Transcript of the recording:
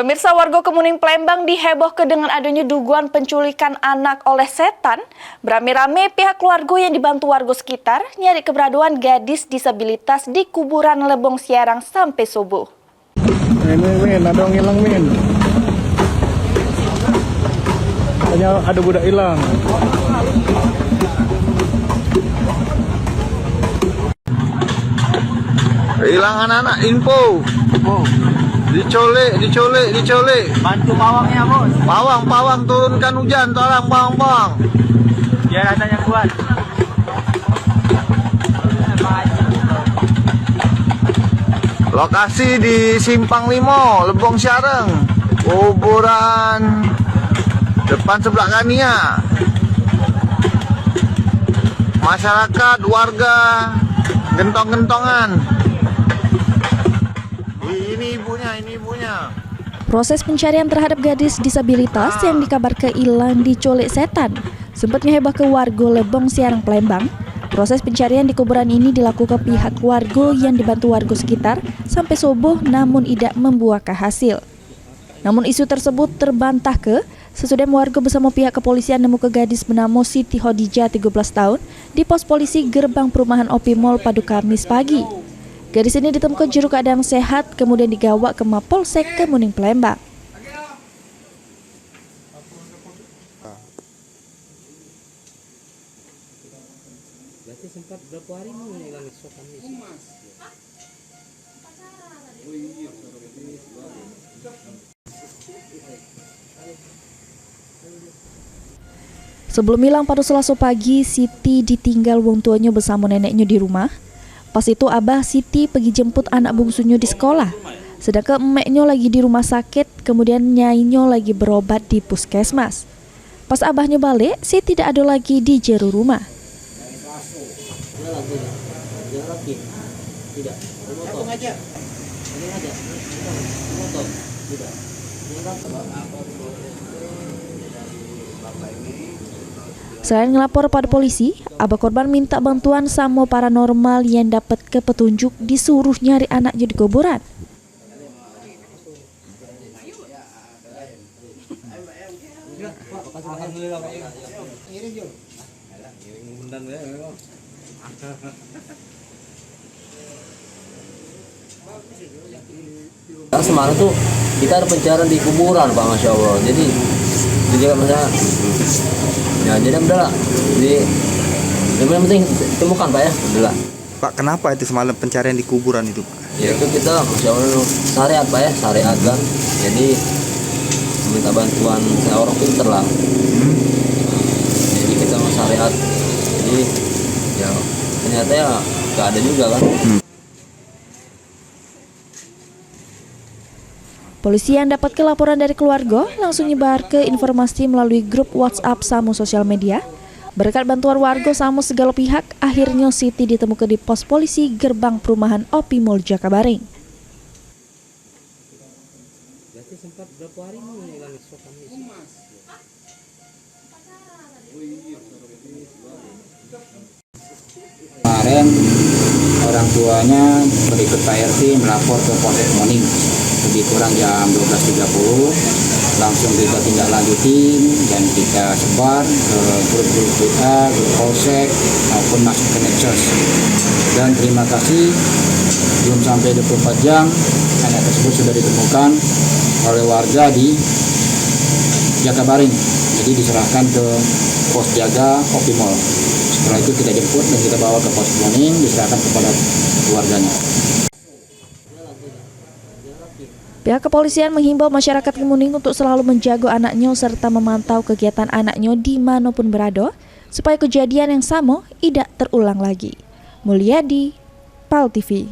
Pemirsa, warga Kemuning Palembang dihebohkan dengan adanya dugaan penculikan anak oleh setan. Beramai-ramai pihak keluarga yang dibantu warga sekitar nyari keberadaan gadis disabilitas di kuburan Lebong Siarang sampai subuh. Min, ada yang hilang, Min. Hanya ada budak hilang. Hilang anak-anak, info. Diculik. Bantu pawangnya, Bos. Pawang turunkan hujan, tolong pawang. Biar ada yang kuat. Lokasi di Simpang Limo, Lebong Siarang, kuburan depan sebelah Kania. Masyarakat, warga, gentong-gentongan. Ini ibunya. Proses pencarian terhadap gadis disabilitas yang dikabarkan hilang diculik setan sempat mengheboh ke warga Lebong Siarang Palembang. Proses pencarian di kuburan ini dilakukan pihak warga yang dibantu warga sekitar sampai subuh namun tidak membuahkan hasil. Namun isu tersebut terbantah sesudah warga bersama pihak kepolisian nemu ke gadis bernama Siti Khadijah 13 tahun di pos polisi gerbang perumahan OP Mall pada Kamis pagi. Gadis ini ditemukan juru keadaan sehat kemudian digawa ke Mapolsek Kemuning Palembang. Berarti sempat berapa hari hilang Sebelum hilang pada Selasa pagi, Siti ditinggal wong tuanya bersama neneknya di rumah. Pas itu abah Siti pergi jemput anak bungsunya di sekolah. Sedangkan emaknya lagi di rumah sakit, kemudian nyainya lagi berobat di puskesmas. Pas abahnya balik, Siti tidak ada lagi di jero rumah. Selain ngelapor pada polisi, abah korban minta bantuan sama paranormal yang dapat ke petunjuk disuruh nyari anaknya di kuburan. Semalam tuh kita ada pencarian di kuburan, Pak, Masya Allah. Jadi juga misalnya, ya jadi udahlah. Jadi yang penting temukan, Pak, ya, udahlah. Pak, kenapa itu semalam pencarian di kuburan itu, Pak? Ya itu kita Masya Allah syariat, Pak, ya, syariat kan. Jadi minta bantuan saya orang pinter lah. Jadi kita mau syariat. Jadi ya ternyata ya gak ada juga kan. Polisi yang dapat laporan dari keluarga langsung nyebar ke informasi melalui grup WhatsApp sama sosial media. Berkat bantuan warga sama segala pihak, akhirnya Siti ditemukan di pos polisi gerbang perumahan OP Mall Jakabaring. Berarti sempat berapa hari hilang Kemarin orang tuanya berikut Pak RT melapor ke Polsek Kemuning. Lebih kurang jam 12.30 langsung kita tindak lanjutin dan kita sebar ke grup-grup WA, grup Polsek maupun masuk ke medsos. Dan terima kasih, belum sampai 24 jam anak tersebut sudah ditemukan oleh warga di Jakabaring. Jadi diserahkan ke pos jaga OP Mall. Setelah itu kita jemput dan kita bawa ke pos Kemuning, diserahkan kepada keluarganya. Pihak kepolisian menghimbau masyarakat Kemuning untuk selalu menjaga anaknya serta memantau kegiatan anaknya dimanapun berada supaya kejadian yang sama tidak terulang lagi. Mulyadi, PAL TV.